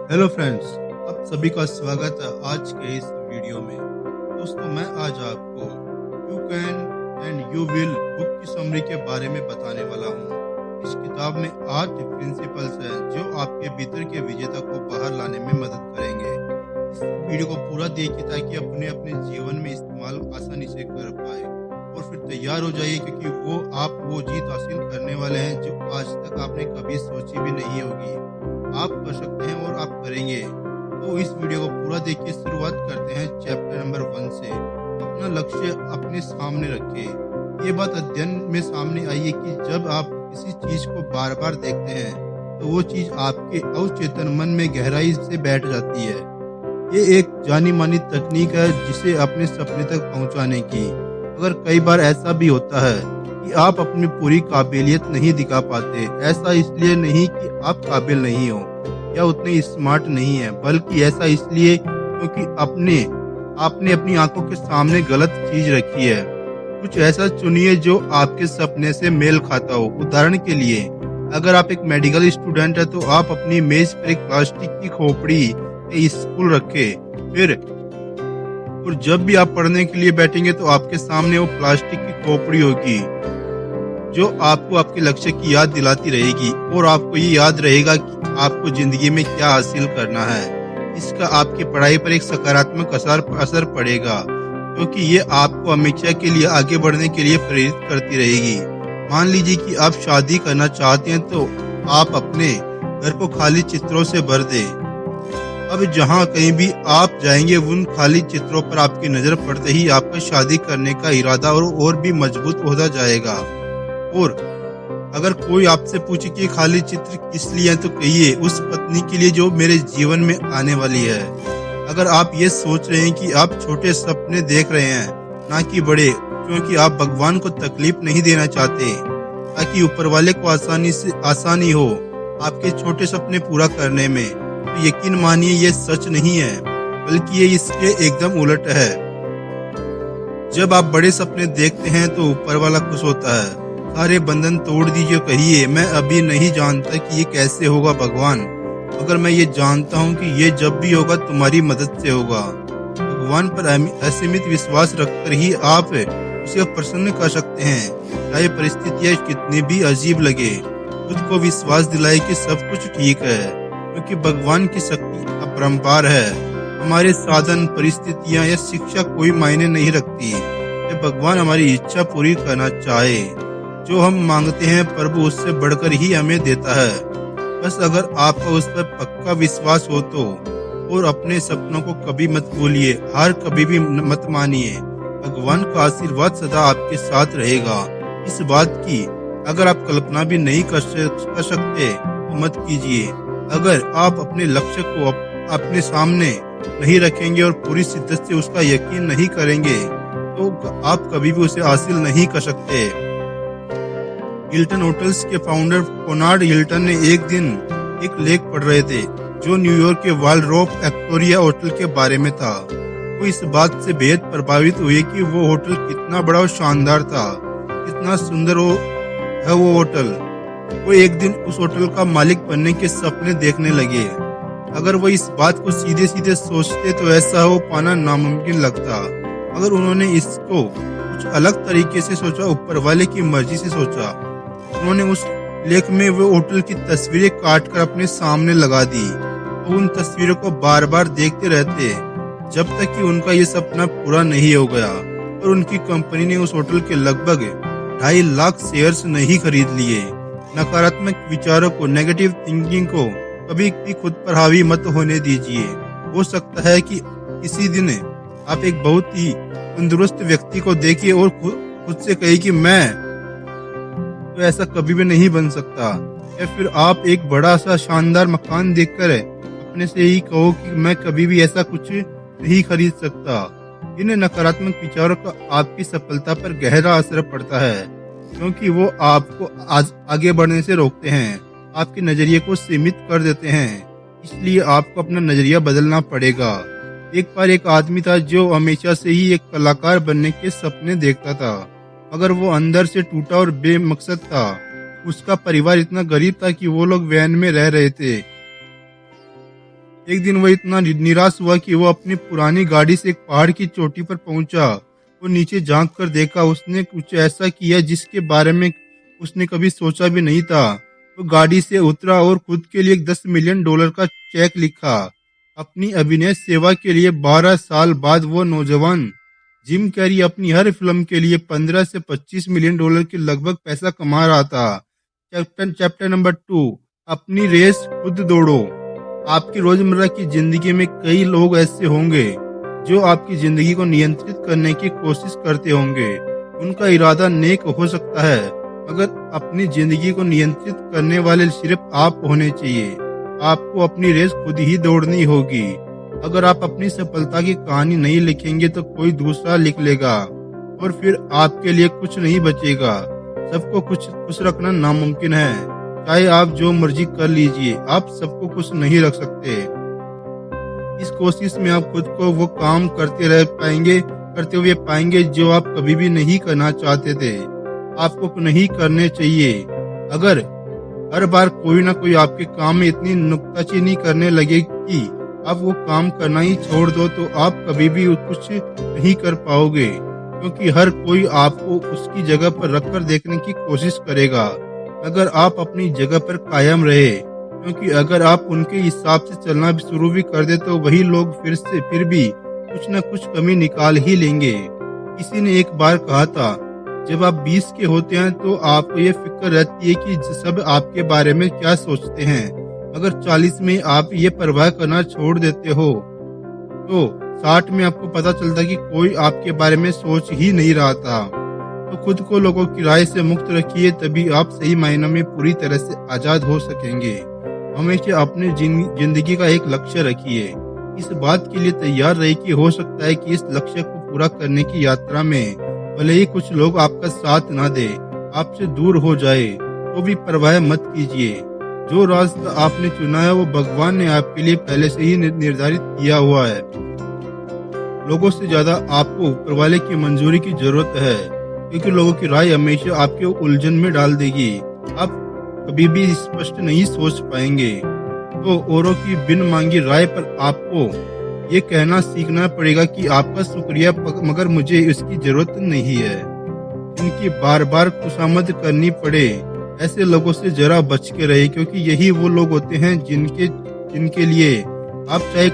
Hello friends, आप सभी का स्वागत है आज के इस वीडियो में। दोस्तों, मैं आज आपको you can and you will book की समरी के बारे में बताने वाला हूँ। इस किताब में 8 प्रिंसिपल्स हैं जो आपके भीतर के विजेता को बाहर लाने में मदद करेंगे। इस वीडियो को पूरा देखिए ताकि अपने अपने जीवन में इस्तेमाल आसानी से कर पाए और फिर तैयार हो जाइए, क्योंकि आप वो जीत हासिल करने वाले हैं जो आज तक आपने कभी सोची भी नहीं होगी। आप कर सकते हैं और आप करेंगे। तो इस वीडियो को पूरा देखिए। शुरुआत करते हैं चैप्टर नंबर 1 से। अपना लक्ष्य अपने सामने रखें। ये बात अध्ययन में सामने आई है कि जब आप किसी चीज को बार बार देखते हैं तो वो चीज आपके अवचेतन मन में गहराई से बैठ जाती है। ये एक जानी मानी तकनीक है जिसे अपने सपने तक पहुंचाने की। अगर कई बार ऐसा भी होता है कि आप अपनी पूरी काबिलियत नहीं दिखा पाते, ऐसा इसलिए नहीं कि आप काबिल नहीं हो या उतने स्मार्ट नहीं है, बल्कि ऐसा इसलिए क्योंकि आपने अपनी आंखों के सामने गलत चीज रखी है। कुछ ऐसा चुनिए जो आपके सपने से मेल खाता हो। उदाहरण के लिए, अगर आप एक मेडिकल स्टूडेंट है तो आप अपनी मेज पर एक प्लास्टिक की खोपड़ी स्कूल रखें। फिर और जब भी आप पढ़ने के लिए बैठेंगे तो आपके सामने वो प्लास्टिक की खोपड़ी होगी जो आपको आपके लक्ष्य की याद दिलाती रहेगी और आपको ये याद रहेगा कि आपको जिंदगी में क्या हासिल करना है। इसका आपकी पढ़ाई पर एक सकारात्मक असर पड़ेगा, क्योंकि ये आपको हमेशा के लिए आगे बढ़ने के लिए प्रेरित करती रहेगी। मान लीजिए कि आप शादी करना चाहते हैं तो आप अपने घर को खाली चित्रों से भर दें। अब जहाँ कहीं भी आप जाएंगे उन खाली चित्रों पर आपकी नजर पड़ते ही आपका शादी करने का इरादा और भी मजबूत होता जाएगा। और अगर कोई आपसे पूछे कि खाली चित्र किस लिए है तो कहिए उस पत्नी के लिए जो मेरे जीवन में आने वाली है। अगर आप ये सोच रहे हैं कि आप छोटे सपने देख रहे हैं ना कि बड़े, क्योंकि आप भगवान को तकलीफ नहीं देना चाहते, ताकि ऊपर वाले को आसानी हो आपके छोटे सपने पूरा करने में, तो यकीन मानिए ये सच नहीं है, बल्कि ये इसके एकदम उलट है। जब आप बड़े सपने देखते हैं तो ऊपर वाला खुश होता है। सारे बंधन तोड़ दीजिए, कहिए मैं अभी नहीं जानता कि ये कैसे होगा भगवान, मगर मैं ये जानता हूँ कि ये जब भी होगा तुम्हारी मदद से होगा। भगवान पर असीमित विश्वास रखकर ही आप उसे प्रसन्न कर सकते हैं, चाहे परिस्थितियाँ कितनी भी अजीब लगे। खुद को विश्वास दिलाए कि सब कुछ ठीक है, क्योंकि भगवान की शक्ति अपरंपार है। हमारे साधन, परिस्थितियाँ या शिक्षा कोई मायने नहीं रखती। जब भगवान हमारी इच्छा पूरी करना चाहे, जो हम मांगते हैं प्रभु उससे बढ़कर ही हमें देता है। बस अगर आपका उस पर पक्का विश्वास हो तो। और अपने सपनों को कभी मत भूलिए, हार कभी भी मत मानिए। भगवान का आशीर्वाद सदा आपके साथ रहेगा। इस बात की अगर आप कल्पना भी नहीं कर सकते तो मत कीजिए। अगर आप अपने लक्ष्य को अपने सामने नहीं रखेंगे और पूरी शिद्दत से उसका यकीन नहीं करेंगे तो आप कभी भी उसे हासिल नहीं कर सकते। हिल्टन होटल्स के फाउंडर कोनार्ड हिल्टन ने एक दिन एक लेख पढ़ रहे थे जो न्यूयॉर्क के वालरोप एक्टोरिया होटल के बारे में था। वो इस बात से बेहद प्रभावित हुए कि वो होटल कितना बड़ा और शानदार था, कितना सुंदर है वो होटल। वो एक दिन उस होटल का मालिक बनने के सपने देखने लगे। अगर वो इस बात को सीधे सीधे सोचते तो ऐसा हो पाना नामुमकिन लगता, मगर उन्होंने इसको कुछ अलग तरीके से सोचा, ऊपर वाले की मर्जी से सोचा। उन्होंने उस लेख में वो होटल की तस्वीरें काटकर अपने सामने लगा दी। तो उन तस्वीरों को बार बार देखते रहते जब तक कि उनका ये सपना पूरा नहीं हो गया। और उनकी कंपनी ने उस होटल के लगभग 2.5 लाख शेयर्स नहीं खरीद लिए। नकारात्मक विचारों को, नेगेटिव थिंकिंग को कभी भी खुद पर हावी मत होने दीजिए। हो सकता है कि किसी दिन आप एक बहुत ही तंदुरुस्त व्यक्ति को देखिए और खुद से कहे कि मैं तो ऐसा कभी भी नहीं बन सकता, या फिर आप एक बड़ा सा शानदार मकान देखकर अपने से ही कहो कि मैं कभी भी ऐसा कुछ नहीं खरीद सकता। इन नकारात्मक विचारों का आपकी सफलता पर गहरा असर पड़ता है, क्योंकि वो आपको आगे बढ़ने से रोकते हैं, आपके नजरिए को सीमित कर देते हैं। इसलिए आपको अपना नजरिया बदलना पड़ेगा। एक बार एक आदमी था जो हमेशा से ही एक कलाकार बनने के सपने देखता था, मगर वो अंदर से टूटा और बेमकसद था। उसका परिवार इतना गरीब था कि वो लोग वैन में रह रहे थे। एक दिन वह इतना निराश हुआ कि वो अपनी पुरानी गाड़ी से एक पहाड़ की चोटी पर पहुंचा। वो नीचे झांक कर देखा, उसने कुछ ऐसा किया जिसके बारे में उसने कभी सोचा भी नहीं था। वो गाड़ी से उतरा और खुद के लिए $10 मिलियन का चेक लिखा। अपनी अभिनय सेवा के लिए 12 साल बाद वो नौजवान जिम कैरी अपनी हर फिल्म के लिए $15 से $25 मिलियन के लगभग पैसा कमा रहा था। चैप्टर नंबर 2, अपनी रेस खुद दौड़ो। आपकी रोजमर्रा की जिंदगी में कई लोग ऐसे होंगे जो आपकी जिंदगी को नियंत्रित करने की कोशिश करते होंगे। उनका इरादा नेक हो सकता है, मगर अपनी जिंदगी को नियंत्रित करने वाले सिर्फ आप होने चाहिए। आपको अपनी रेस खुद ही दौड़नी होगी। अगर आप अपनी सफलता की कहानी नहीं लिखेंगे तो कोई दूसरा लिख लेगा और फिर आपके लिए कुछ नहीं बचेगा। सबको खुश रखना नामुमकिन है। चाहे आप जो मर्जी कर लीजिए, आप सबको खुश नहीं रख सकते। इस कोशिश में आप खुद को वो काम करते हुए पाएंगे जो आप कभी भी नहीं करना चाहते थे। आपको नहीं करने चाहिए। अगर हर बार कोई ना कोई आपके काम में इतनी नुक्ताचीनी करने लगे कि आप वो काम करना ही छोड़ दो, तो आप कभी भी कुछ नहीं कर पाओगे, क्योंकि हर कोई आपको उसकी जगह पर रखकर देखने की कोशिश करेगा। अगर आप अपनी जगह पर कायम रहे, क्योंकि अगर आप उनके हिसाब से चलना भी शुरू भी कर दे तो वही लोग फिर भी कुछ न कुछ कमी निकाल ही लेंगे। किसी ने एक बार कहा था, जब आप 20 के होते हैं तो आपको ये फिक्र रहती है कि सब आपके बारे में क्या सोचते हैं। अगर 40 में आप ये परवाह करना छोड़ देते हो तो 60 में आपको पता चलता कि कोई आपके बारे में सोच ही नहीं रहा था। तो खुद को लोगों की राय से मुक्त रखिए, तभी आप सही मायनों में पूरी तरह से आजाद हो सकेंगे। हमेशा अपने जिंदगी का एक लक्ष्य रखिए। इस बात के लिए तैयार रहिए कि हो सकता है कि इस लक्ष्य को पूरा करने की यात्रा में भले ही कुछ लोग आपका साथ ना दे, आपसे दूर हो जाए, तो भी परवाह मत कीजिए। जो रास्ता आपने चुना है वो भगवान ने आपके लिए पहले से ही निर्धारित किया हुआ है। लोगों से ज्यादा आपको ऊपर वाले की मंजूरी की जरूरत है, क्योंकि लोगों की राय हमेशा आपको उलझन में डाल देगी। आप कभी भी स्पष्ट नहीं सोच पाएंगे। तो औरों की बिन मांगी राय पर आपको ये कहना सीखना पड़ेगा कि आपका शुक्रिया, मगर मुझे इसकी जरूरत नहीं है। इनकी बार बार खुशामद करनी पड़े, ऐसे लोगों से जरा बच के रहे, क्योंकि यही वो लोग होते हैं जिनके लिए आप चाहे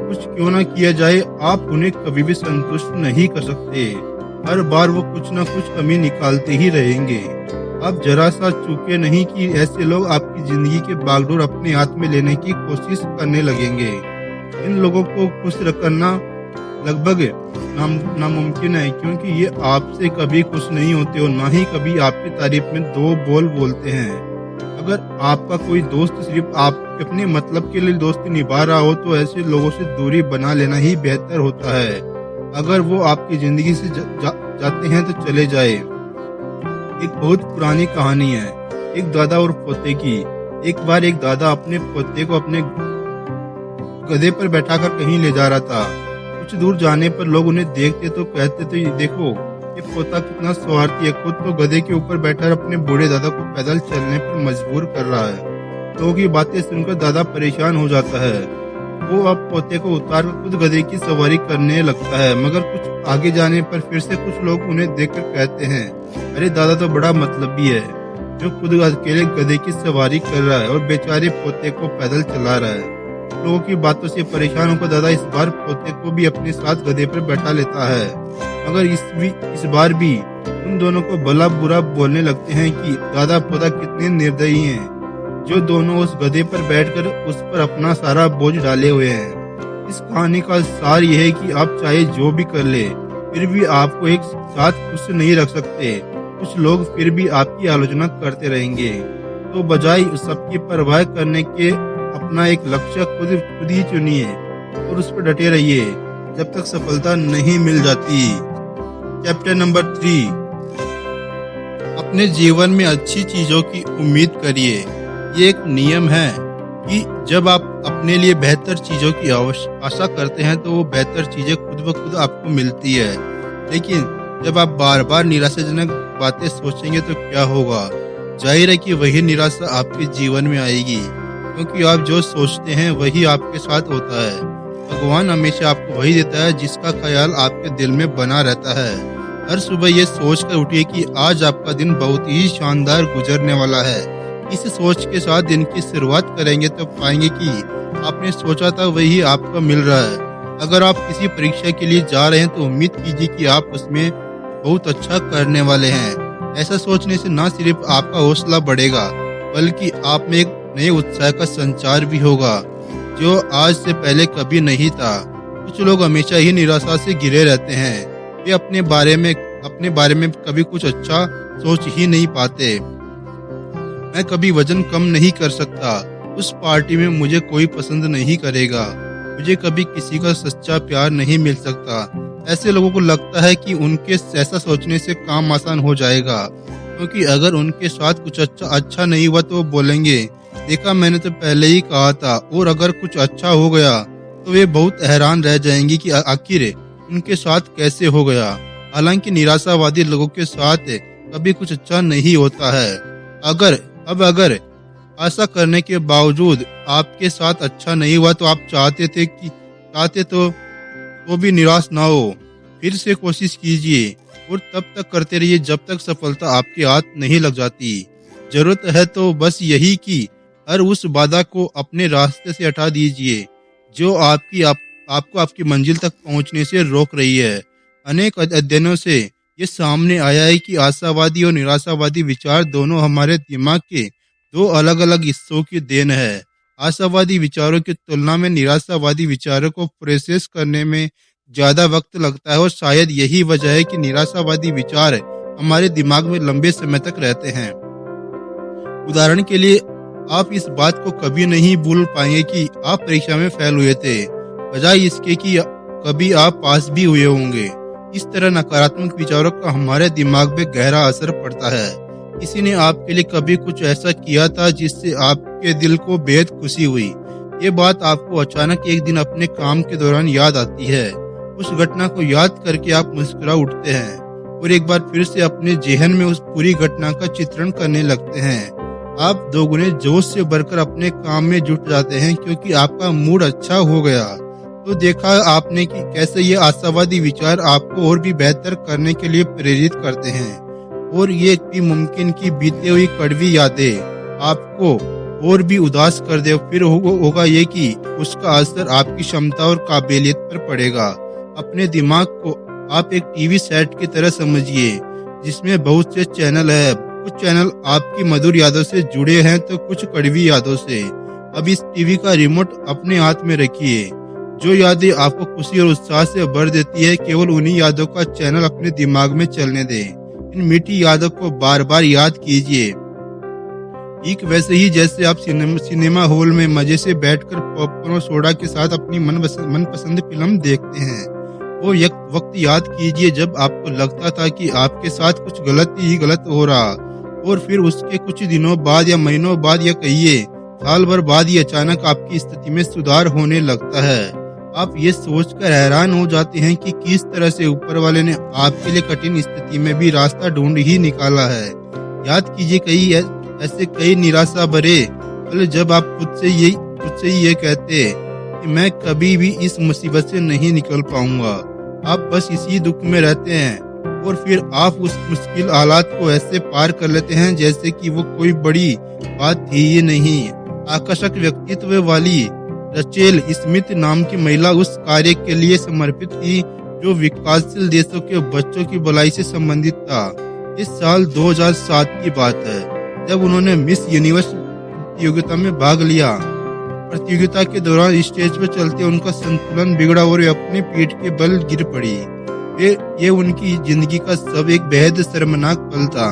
कुछ क्यों ना किया जाए, आप उन्हें कभी भी संतुष्ट नहीं कर सकते। हर बार वो कुछ ना कुछ कमी निकालते ही रहेंगे। आप जरा सा चूके नहीं कि ऐसे लोग आपकी जिंदगी के बागडोर अपने हाथ में लेने की कोशिश करने लगेंगे। इन लोगों को खुश रखना लगभग नामुमकिन है, क्योंकि ये आपसे कभी खुश नहीं होते और ना ही कभी आपकी तारीफ में दो बोल बोलते हैं। अगर आपका कोई दोस्त सिर्फ आपके अपने मतलब के लिए दोस्ती निभा रहा हो तो ऐसे लोगों से दूरी बना लेना ही बेहतर होता है। अगर वो आपकी जिंदगी से जाते हैं तो चले जाए। एक बहुत पुरानी कहानी है, एक दादा और पोते की। एक बार एक दादा अपने पोते को अपने गधे पर बैठाकर कहीं ले जा रहा था। कुछ दूर जाने पर लोग उन्हें देखते तो कहते थे, देखो ये पोता कितना स्वार्थी है, खुद तो गधे के ऊपर बैठकर अपने बूढ़े दादा को पैदल चलने पर मजबूर कर रहा है। लोगों की बातें सुनकर दादा परेशान हो जाता है। वो अब पोते को उतार कर खुद गधे की सवारी करने लगता है, मगर कुछ आगे जाने पर फिर से कुछ लोग उन्हें देखकर कहते हैं, अरे दादा तो बड़ा मतलबी है, जो खुद अकेले गधे की सवारी कर रहा है और बेचारे पोते को पैदल चला रहा है। लोगों की बातों से परेशान होकर दादा इस बार पोते को भी अपने साथ गधे पर बैठा लेता है, मगर इस बार भी उन दोनों को भला बुरा बोलने लगते हैं कि दादा पोता कितने निर्दयी हैं, जो दोनों उस गधे पर बैठकर उस पर अपना सारा बोझ डाले हुए हैं। इस कहानी का सार यह है कि आप चाहे जो भी कर ले, फिर भी आपको एक साथ खुश नहीं रख सकते। कुछ लोग फिर भी आपकी आलोचना करते रहेंगे, तो बजाय सबकी परवाह करने के अपना एक लक्ष्य खुद ही चुनिए और उस पर डटे रहिए जब तक सफलता नहीं मिल जाती। चैप्टर नंबर 3, अपने जीवन में अच्छी चीजों की उम्मीद करिए। ये एक नियम है कि जब आप अपने लिए बेहतर चीजों की आशा करते हैं तो वो बेहतर चीजें खुद ब खुद आपको मिलती है। लेकिन जब आप बार बार निराशाजनक बातें सोचेंगे तो क्या होगा? जाहिर है कि वही निराशा आपके जीवन में आएगी। क्योंकि आप जो सोचते हैं वही आपके साथ होता है। भगवान हमेशा आपको वही देता है जिसका ख्याल आपके दिल में बना रहता है। हर सुबह ये सोच कर उठिए कि आज आपका दिन बहुत ही शानदार गुजरने वाला है। इस सोच के साथ दिन की शुरुआत करेंगे तो पाएंगे कि आपने सोचा था वही आपको मिल रहा है। अगर आप किसी परीक्षा के लिए जा रहे हैं तो उम्मीद कीजिए कि आप उसमें बहुत अच्छा करने वाले हैं। ऐसा सोचने से न सिर्फ आपका हौसला बढ़ेगा बल्कि आप में एक नए उत्साह का संचार भी होगा जो आज से पहले कभी नहीं था। कुछ लोग हमेशा ही निराशा से घिरे रहते हैं। वे अपने बारे में कभी कुछ अच्छा सोच ही नहीं पाते। मैं कभी वजन कम नहीं कर सकता, उस पार्टी में मुझे कोई पसंद नहीं करेगा, मुझे कभी किसी का सच्चा प्यार नहीं मिल सकता। ऐसे लोगों को लगता है कि उनके ऐसा सोचने से काम आसान हो जाएगा, क्योंकि अगर उनके साथ कुछ अच्छा नहीं हुआ तो वो बोलेंगे, देखा मैंने तो पहले ही कहा था। और अगर कुछ अच्छा हो गया तो वे बहुत हैरान रह जाएंगे कि आखिर उनके साथ कैसे हो गया। हालांकि निराशावादी लोगों के साथ कभी कुछ अच्छा नहीं होता है। अगर आशा करने के बावजूद आपके साथ अच्छा नहीं हुआ तो आप चाहते तो भी निराश ना हो। फिर से कोशिश कीजिए और तब तक करते रहिए जब तक सफलता आपके हाथ नहीं लग जाती। जरूरत है तो बस यही कि हर उस बाधा को अपने रास्ते से हटा दीजिए जो आपको आपकी मंजिल तक पहुंचने से रोक रही है। अनेक अध्ययनों से ये सामने आया है कि आशावादी और निराशावादी विचार दोनों हमारे दिमाग के दो अलग अलग हिस्सों की देन है। आशावादी विचारों की तुलना में निराशावादी विचारों को प्रोसेस करने में ज्यादा वक्त लगता है और शायद यही वजह है कि निराशावादी विचार हमारे दिमाग में लंबे समय तक रहते हैं। उदाहरण के लिए आप इस बात को कभी नहीं भूल पाएंगे कि आप परीक्षा में फेल हुए थे, बजाय इसके कि कभी आप पास भी हुए होंगे। इस तरह नकारात्मक विचारों का हमारे दिमाग में गहरा असर पड़ता है। किसी ने आपके लिए कभी कुछ ऐसा किया था जिससे आपके दिल को बेहद खुशी हुई। ये बात आपको अचानक एक दिन अपने काम के दौरान याद आती है। उस घटना को याद करके आप मुस्कुरा उठते हैं और एक बार फिर से अपने जेहन में उस पूरी घटना का चित्रण करने लगते हैं। आप दोगुने जोश से भरकर अपने काम में जुट जाते हैं क्योंकि आपका मूड अच्छा हो गया। तो देखा आपने कि कैसे ये आशावादी विचार आपको और भी बेहतर करने के लिए प्रेरित करते हैं, और ये भी मुमकिन की बीते हुई कड़वी यादें आपको और भी उदास कर दे। फिर होगा ये कि उसका असर आपकी क्षमता और काबिलियत पर पड़ेगा। अपने दिमाग को आप एक टीवी सेट की तरह समझिए जिसमें बहुत से चैनल है। कुछ चैनल आपकी मधुर यादों से जुड़े हैं तो कुछ कड़वी यादों से। अब इस टीवी का रिमोट अपने हाथ में रखिए। जो यादें आपको खुशी और उत्साह से भर देती है, केवल उन्हीं यादों का चैनल अपने दिमाग में चलने दें। इन मीठी यादों को बार बार याद कीजिए, ठीक वैसे ही जैसे आप सिनेमा हॉल में मजे से बैठकर पॉपकॉर्न और सोडा के साथ अपनी मनपसंद फिल्म देखते हैं। वो वक्त याद कीजिए जब आपको लगता था कि आपके साथ कुछ गलत हो रहा, और फिर उसके कुछ दिनों बाद या महीनों बाद या कहिए साल भर बाद ही अचानक आपकी स्थिति में सुधार होने लगता है। आप ये सोचकर हैरान हो जाते हैं कि किस तरह से ऊपर वाले ने आपके लिए कठिन स्थिति में भी रास्ता ढूंढ ही निकाला है। याद कीजिए ऐसे कई निराशा भरे पल जब आप खुद से ही ये कहते कि मैं कभी भी इस मुसीबत से नहीं निकल पाऊंगा। आप बस इसी दुख में रहते हैं और फिर आप उस मुश्किल हालात को ऐसे पार कर लेते हैं जैसे कि वो कोई बड़ी बात थी ही नहीं। आकर्षक व्यक्तित्व वाली रचेल स्मिथ नाम की महिला उस कार्य के लिए समर्पित थी जो विकासशील देशों के बच्चों की भलाई से संबंधित था। इस साल 2007 की बात है जब उन्होंने मिस यूनिवर्स प्रतियोगिता में भाग लिया। प्रतियोगिता के दौरान स्टेज पर चलते उनका संतुलन बिगड़ा और वे अपने पीठ के बल गिर पड़ी। ये उनकी जिंदगी का सब एक बेहद शर्मनाक पल था।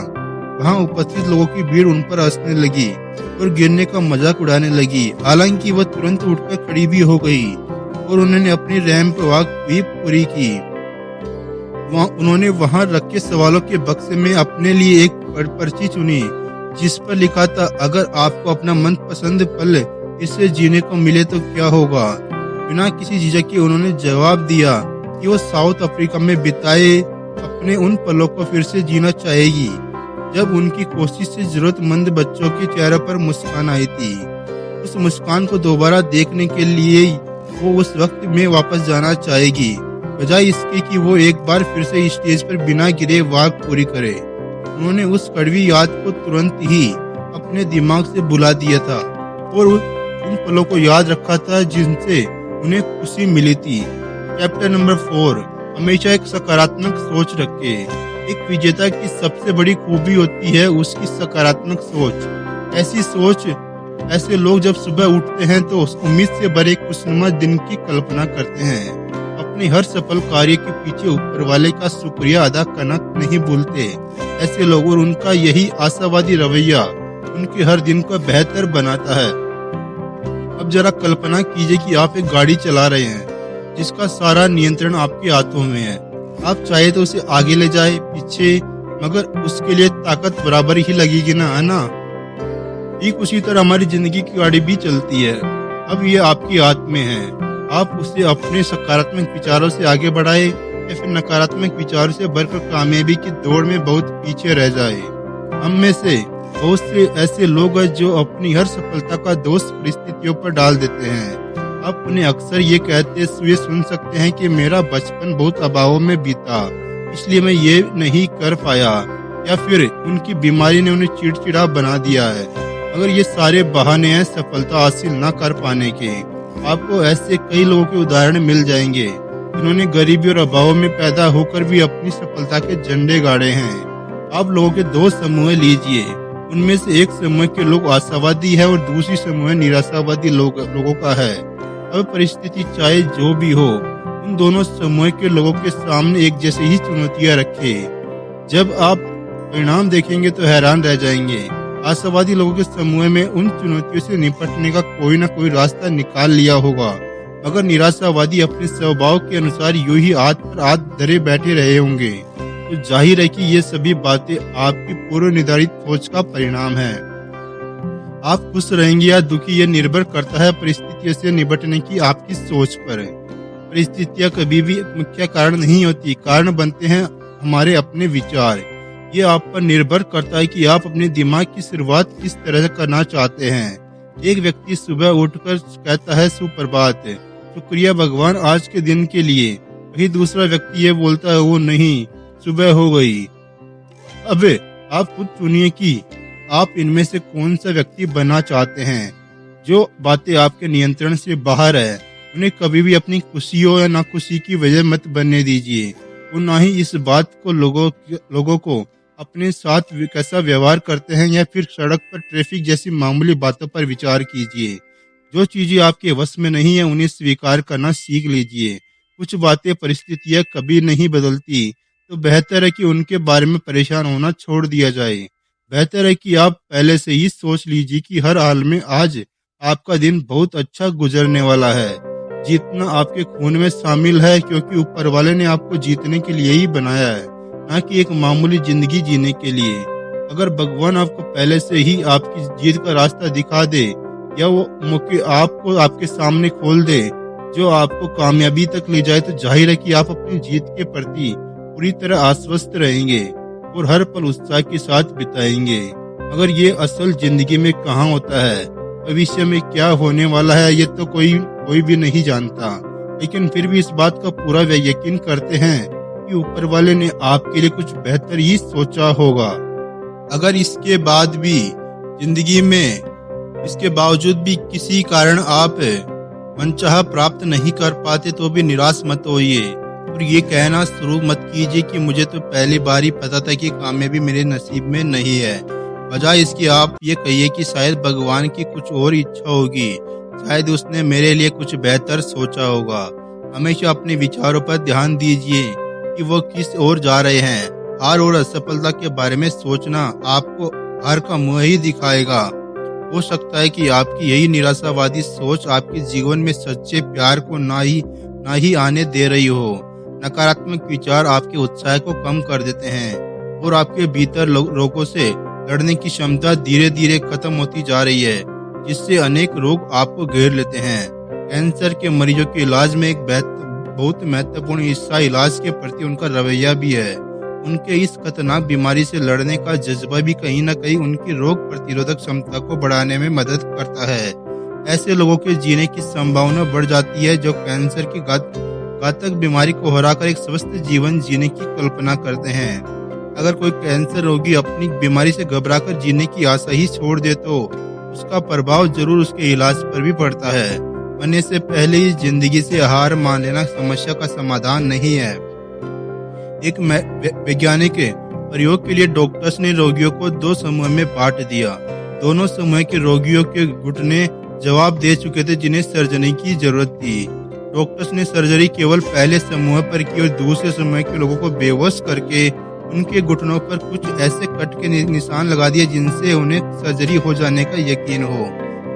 वहाँ उपस्थित लोगों की भीड़ उन पर हंसने लगी और गिरने का मजाक उड़ाने लगी। हालांकि वह तुरंत उठकर खड़ी भी हो गई और उन्होंने अपनी रैंप वॉक भी पूरी की। उन्होंने वहां रखे सवालों के बक्से में अपने लिए एक पर्ची चुनी जिस पर लिखा था, अगर आपको अपना मनपसंद पल इससे जीने को मिले तो क्या होगा। बिना किसी झिझक के उन्होंने जवाब दिया कि वो साउथ अफ्रीका में बिताए अपने उन पलों को फिर से जीना चाहेगी जब उनकी कोशिश से जरूरतमंद बच्चों के चेहरे पर मुस्कान आई थी। उस मुस्कान को दोबारा देखने के लिए वो उस वक्त में वापस जाना चाहेगी, बजाय इसके कि वो एक बार फिर से स्टेज पर बिना गिरे वाक पूरी करे। उन्होंने उस कड़वी याद को तुरंत ही अपने दिमाग से भुला दिया था और उन पलों को याद रखा था जिनसे उन्हें खुशी मिली थी। चैप्टर नंबर 4, हमेशा एक सकारात्मक सोच रखे। एक विजेता की सबसे बड़ी खूबी होती है उसकी सकारात्मक सोच। ऐसी सोच ऐसे लोग जब सुबह उठते हैं तो उम्मीद से भरे खुशनुमा दिन की कल्पना करते हैं। अपने हर सफल कार्य के पीछे ऊपर वाले का शुक्रिया अदा करना नहीं भूलते। ऐसे लोग और उनका यही आशावादी रवैया उनके हर दिन को बेहतर बनाता है। अब जरा कल्पना कीजिए कि आप एक गाड़ी चला रहे हैं जिसका सारा नियंत्रण आपके हाथों में है। आप चाहे तो उसे आगे ले जाए, पीछे, मगर उसके लिए ताकत बराबर ही लगेगी ना, है ना? ठीक उसी तरह हमारी जिंदगी की गाड़ी भी चलती है। अब ये आपके हाथ में है। आप उसे अपने सकारात्मक विचारों से आगे बढ़ाए या फिर नकारात्मक विचारों से भरकर कामयाबी की दौड़ में बहुत पीछे रह जाए। हम में से बहुत से ऐसे लोग हैं जो अपनी हर सफलता का दोष परिस्थितियों पर डाल देते हैं। आप उन्हें अक्सर ये कहते हुए सुन सकते हैं कि मेरा बचपन बहुत अभावों में बीता, इसलिए मैं ये नहीं कर पाया, या फिर उनकी बीमारी ने उन्हें चिड़चिड़ा बना दिया है। अगर ये सारे बहाने हैं सफलता हासिल न कर पाने के, आपको ऐसे कई लोगों के उदाहरण मिल जाएंगे जिन्होंने गरीबी और अभाव में पैदा होकर भी अपनी सफलता के झंडे गाड़े हैं। आप लोगों के दो समूह लीजिए, उनमें से एक समूह के लोग आशावादी है और दूसरी समूह निराशावादी लोगों का है। अब परिस्थिति चाहे जो भी हो, उन दोनों समूह के लोगों के सामने एक जैसे ही चुनौतियां रखे। जब आप परिणाम देखेंगे तो हैरान रह जाएंगे। आशावादी लोगों के समूह में उन चुनौतियों से निपटने का कोई न कोई रास्ता निकाल लिया होगा, मगर निराशावादी अपने स्वभाव के अनुसार यूं ही हाथ पर हाथ धरे बैठे रहे होंगे। तो जाहिर है कि ये सभी बातें आपकी पूर्व निर्धारित सोच का परिणाम है। आप खुश रहेंगे या दुखी, ये निर्भर करता है परिस्थितियों से निपटने की आपकी सोच पर। परिस्थितियां कभी भी मुख्य कारण नहीं होती, कारण बनते हैं हमारे अपने विचार। ये आप पर निर्भर करता है कि आप अपने दिमाग की शुरुआत किस तरह से करना चाहते हैं। एक व्यक्ति सुबह उठकर कहता है सुप्रभात, शुक्रिया भगवान आज के दिन के लिए। वही दूसरा व्यक्ति ये बोलता है वो नहीं, सुबह हो गई। अब आप खुद चुनिए कि आप इनमें से कौन सा व्यक्ति बनना चाहते हैं। जो बातें आपके नियंत्रण से बाहर है उन्हें कभी भी अपनी खुशियों या नाखुशी की वजह मत बनने दीजिए, और ना ही इस बात को लोगों को अपने साथ कैसा व्यवहार करते हैं या फिर सड़क पर ट्रैफिक जैसी मामूली बातों पर विचार कीजिए। जो चीजें आपके वश में नहीं है उन्हें स्वीकार करना सीख लीजिए। कुछ बातें परिस्थितियां कभी नहीं बदलती, तो बेहतर है कि उनके बारे में परेशान होना छोड़ दिया जाए। बेहतर है कि आप पहले से ही सोच लीजिए कि हर हाल में आज आपका दिन बहुत अच्छा गुजरने वाला है। जीतना आपके खून में शामिल है, क्योंकि ऊपर वाले ने आपको जीतने के लिए ही बनाया है, ना कि एक मामूली जिंदगी जीने के लिए। अगर भगवान आपको पहले से ही आपकी जीत का रास्ता दिखा दे या वो मौके आपको आपके सामने खोल दे जो आपको कामयाबी तक ले जाए, तो जाहिर है कि आप अपनी जीत के प्रति पूरी तरह आश्वस्त रहेंगे और हर पल उत्साह के साथ बिताएंगे। मगर ये असल जिंदगी में कहाँ होता है। भविष्य में क्या होने वाला है ये तो कोई भी नहीं जानता, लेकिन फिर भी इस बात का पूरा यकीन करते हैं कि ऊपर वाले ने आपके लिए कुछ बेहतर ही सोचा होगा। अगर इसके बावजूद भी किसी कारण आप मनचाहा प्राप्त नहीं कर पाते तो भी निराश मत होइए और ये कहना शुरू मत कीजिए कि मुझे तो पहली बार ही पता था कि कामयाबी मेरे नसीब में नहीं है। बजाय इसके आप ये कहिए कि शायद भगवान की कुछ और इच्छा होगी, शायद उसने मेरे लिए कुछ बेहतर सोचा होगा। हमेशा अपने विचारों पर ध्यान दीजिए कि वो किस ओर जा रहे हैं। हार और असफलता के बारे में सोचना आपको हार का मुंह ही दिखाएगा। हो सकता है कि आपकी यही निराशावादी सोच आपके जीवन में सच्चे प्यार को ना ही आने दे रही हो। नकारात्मक विचार आपके उत्साह को कम कर देते हैं और आपके भीतर रोगों से लड़ने की क्षमता धीरे धीरे खत्म होती जा रही है, जिससे अनेक रोग आपको घेर लेते हैं। कैंसर के मरीजों के इलाज में एक बहुत महत्वपूर्ण हिस्सा इलाज के प्रति उनका रवैया भी है। उनके इस खतरनाक बीमारी से लड़ने का जज्बा भी कहीं न कहीं उनकी रोग प्रतिरोधक क्षमता को बढ़ाने में मदद करता है। ऐसे लोगों के जीने की संभावना बढ़ जाती है जो कैंसर की घातक बीमारी को हराकर एक स्वस्थ जीवन जीने की कल्पना करते हैं। अगर कोई कैंसर रोगी अपनी बीमारी से घबराकर जीने की आशा ही छोड़ दे तो उसका प्रभाव जरूर उसके इलाज पर भी पड़ता है। मरने से पहले ही जिंदगी से हार मान लेना समस्या का समाधान नहीं है। एक वैज्ञानिक प्रयोग के लिए डॉक्टर्स ने रोगियों को दो समूह में बांट दिया। दोनों समूह के रोगियों के घुटने जवाब दे चुके थे जिन्हें सर्जरी की जरूरत थी। डॉक्टर्स ने सर्जरी केवल पहले समूह पर की और दूसरे समूह के लोगों को बेहोश करके उनके घुटनों पर कुछ ऐसे कट के निशान लगा दिए जिनसे उन्हें सर्जरी हो जाने का यकीन हो।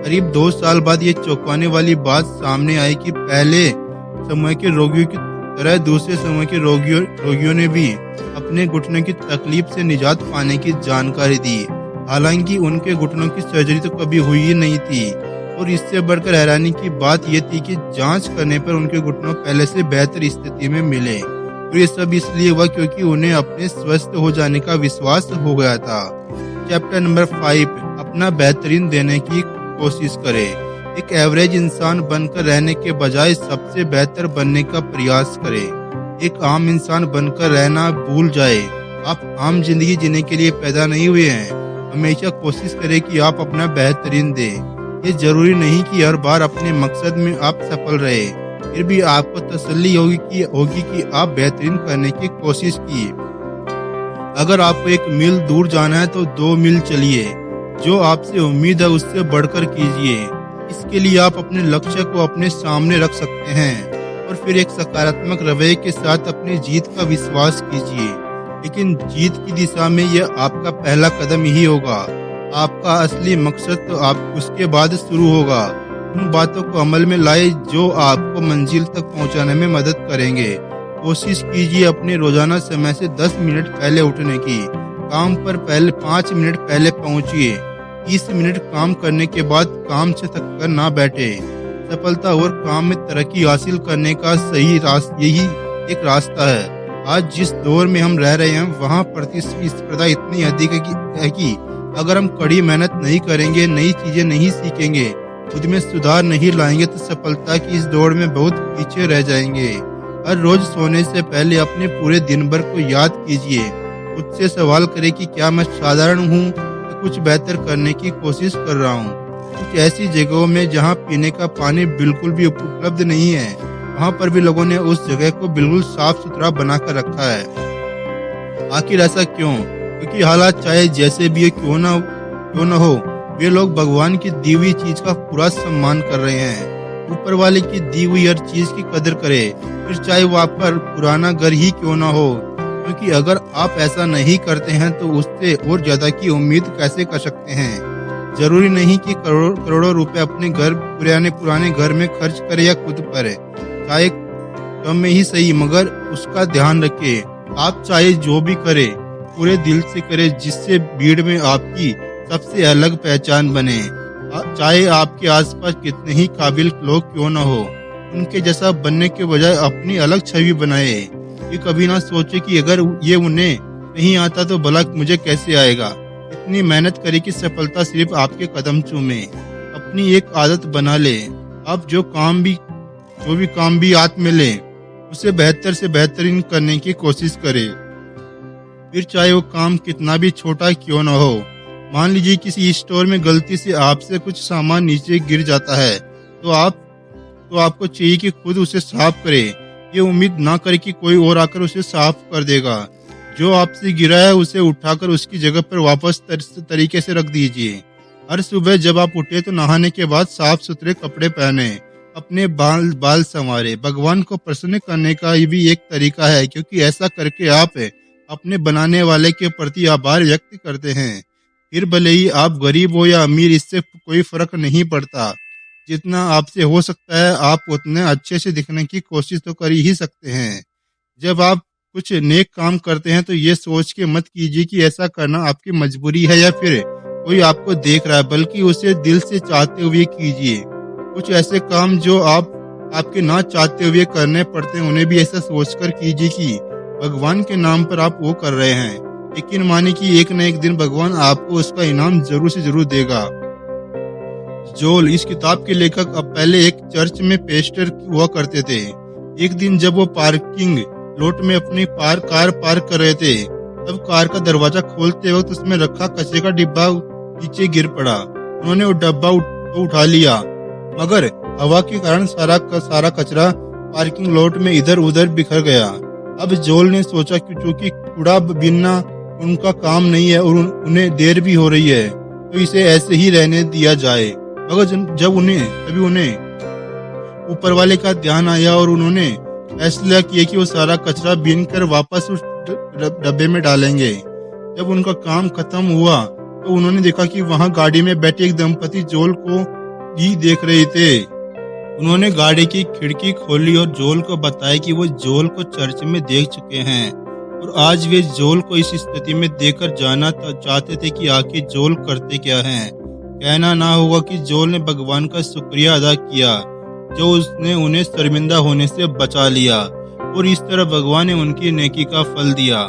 करीब 2 साल बाद ये चौंकाने वाली बात सामने आई कि पहले समूह के रोगियों की तरह दूसरे समूह के रोगियों ने भी अपने घुटनों की तकलीफ से निजात पाने की जानकारी दी। हालांकि उनके घुटनों की सर्जरी तो कभी हुई ही नहीं थी और इससे बढ़कर हैरानी की बात यह थी कि जांच करने पर उनके घुटनों पहले से बेहतर स्थिति में मिले। और ये सब इसलिए हुआ क्योंकि उन्हें अपने स्वस्थ हो जाने का विश्वास हो गया था। चैप्टर नंबर 5, अपना बेहतरीन देने की कोशिश करें। एक एवरेज इंसान बनकर रहने के बजाय सबसे बेहतर बनने का प्रयास करें। एक आम इंसान बनकर रहना भूल जाए। आप आम जिंदगी जीने के लिए पैदा नहीं हुए हैं। हमेशा कोशिश करें कि आप अपना बेहतरीन दें। ये जरूरी नहीं कि हर बार अपने मकसद में आप सफल रहे, फिर भी आपको तसल्ली होगी कि आप बेहतरीन करने की कोशिश की। अगर आपको 1 मील दूर जाना है तो 2 मील चलिए। जो आपसे उम्मीद है उससे बढ़कर कीजिए। इसके लिए आप अपने लक्ष्य को अपने सामने रख सकते हैं और फिर एक सकारात्मक रवैये के साथ अपनी जीत का विश्वास कीजिए। लेकिन जीत की दिशा में यह आपका पहला कदम ही होगा। आपका असली मकसद तो आप उसके बाद शुरू होगा। उन बातों को अमल में लाए जो आपको मंजिल तक पहुंचाने में मदद करेंगे। कोशिश कीजिए अपने रोजाना समय से 10 मिनट पहले उठने की। काम पर पहले 5 मिनट पहले पहुंचिए। 30 मिनट काम करने के बाद काम से थककर ना बैठे। सफलता और काम में तरक्की हासिल करने का यही एक रास्ता है। आज जिस दौर में हम रह रहे हैं वहाँ प्रतिस्पर्धा इतनी अधिक है कि अगर हम कड़ी मेहनत नहीं करेंगे, नई चीजें नहीं सीखेंगे, खुद में सुधार नहीं लाएंगे तो सफलता की इस दौड़ में बहुत पीछे रह जाएंगे। हर रोज सोने से पहले अपने पूरे दिन भर को याद कीजिए। खुद से सवाल करें कि क्या मैं साधारण हूँ या कुछ बेहतर करने की कोशिश कर रहा हूँ। कुछ ऐसी जगहों में जहाँ पीने का पानी बिल्कुल भी उपलब्ध नहीं है, वहाँ पर भी लोगों ने उस जगह को बिल्कुल साफ सुथरा बनाकर रखा है। आखिर ऐसा क्यों? क्योंकि हालात चाहे जैसे भी क्यों न हो, वे लोग भगवान की दी हुई चीज का पूरा सम्मान कर रहे हैं। ऊपर वाले की दी हुई हर चीज की कदर करें, फिर चाहे वो आपका पुराना घर ही क्यों ना हो। क्योंकि अगर आप ऐसा नहीं करते हैं तो उससे और ज्यादा की उम्मीद कैसे कर सकते हैं। जरूरी नहीं कि करोड़ों रुपए अपने पुराने घर में खर्च करें या खुद पर, चाहे कम में ही सही, मगर उसका ध्यान रखें। आप चाहे जो भी करें पूरे दिल से करें, जिससे भीड़ में आपकी सबसे अलग पहचान बने। चाहे आपके आसपास कितने ही काबिल लोग क्यों न हो, उनके जैसा बनने के बजाय अपनी अलग छवि बनाए। ये कभी ना सोचे कि अगर ये उन्हें नहीं आता तो भला मुझे कैसे आएगा। इतनी मेहनत करें कि सफलता सिर्फ आपके कदम चूमे। अपनी एक आदत बना ले। आप जो भी काम भी हाथ में ले, उसे बेहतर से बेहतरीन करने की कोशिश करें। फिर चाहे वो काम कितना भी छोटा क्यों न हो। मान लीजिए किसी स्टोर में गलती से आपसे कुछ सामान नीचे गिर जाता है तो आपको चाहिए कि खुद उसे साफ करें। ये उम्मीद ना करें कि कोई और आकर उसे साफ कर देगा। जो आपसे गिरा है उसे उठाकर उसकी जगह पर वापस तरीके से रख दीजिए। हर सुबह जब आप उठे तो नहाने के बाद साफ सुथरे कपड़े पहने, अपने बाल संवारे। भगवान को प्रसन्न करने का ये भी एक तरीका है, क्योंकि ऐसा करके आप अपने बनाने वाले के प्रति आभार व्यक्त करते हैं। फिर भले ही आप गरीब हो या अमीर, इससे कोई फर्क नहीं पड़ता। जितना आपसे हो सकता है आप उतने अच्छे से दिखने की कोशिश तो कर ही सकते हैं। जब आप कुछ नेक काम करते हैं तो ये सोच के मत कीजिए कि ऐसा करना आपकी मजबूरी है या फिर कोई आपको देख रहा है, बल्कि उसे दिल से चाहते हुए कीजिए। कुछ ऐसे काम जो आपके ना चाहते हुए करने पड़ते हैं, उन्हें भी ऐसा सोचकर कीजिए कि भगवान के नाम पर आप वो कर रहे हैं। यकीन मानिए कि एक न एक दिन भगवान आपको उसका इनाम जरूर से जरूर देगा। जोल इस किताब के लेखक अब पहले एक चर्च में पेस्टर हुआ करते थे। एक दिन जब वो पार्किंग लॉट में अपनी कार पार्क कर रहे थे, तब कार का दरवाजा खोलते वक्त उसमें रखा कचरे का डिब्बा नीचे गिर पड़ा। उन्होंने वो डब्बा तो उठा लिया, मगर हवा के कारण सारा कचरा पार्किंग लॉट में इधर उधर बिखर गया। अब जोल ने सोचा कि चूंकि कूड़ा बीनना उनका काम नहीं है और उन्हें देर भी हो रही है, तो इसे ऐसे ही रहने दिया जाए। मगर जब उन्हें ऊपर वाले का ध्यान आया और उन्होंने फैसला किया कि वो सारा कचरा बीन कर वापस उस डब्बे में डालेंगे। जब उनका काम खत्म हुआ तो उन्होंने देखा कि वहां गाड़ी में बैठे एक दंपति जोल को ही देख रहे थे। उन्होंने गाड़ी की खिड़की खोली और जोल को बताया कि वो जोल को चर्च में देख चुके हैं और आज वे जोल को इस स्थिति में देखकर जानना चाहते थे कि आखिर जोल करते क्या हैं। कहना ना होगा कि जोल ने भगवान का शुक्रिया अदा किया जो उसने उन्हें शर्मिंदा होने से बचा लिया, और इस तरह भगवान ने उनकी नेकी का फल दिया।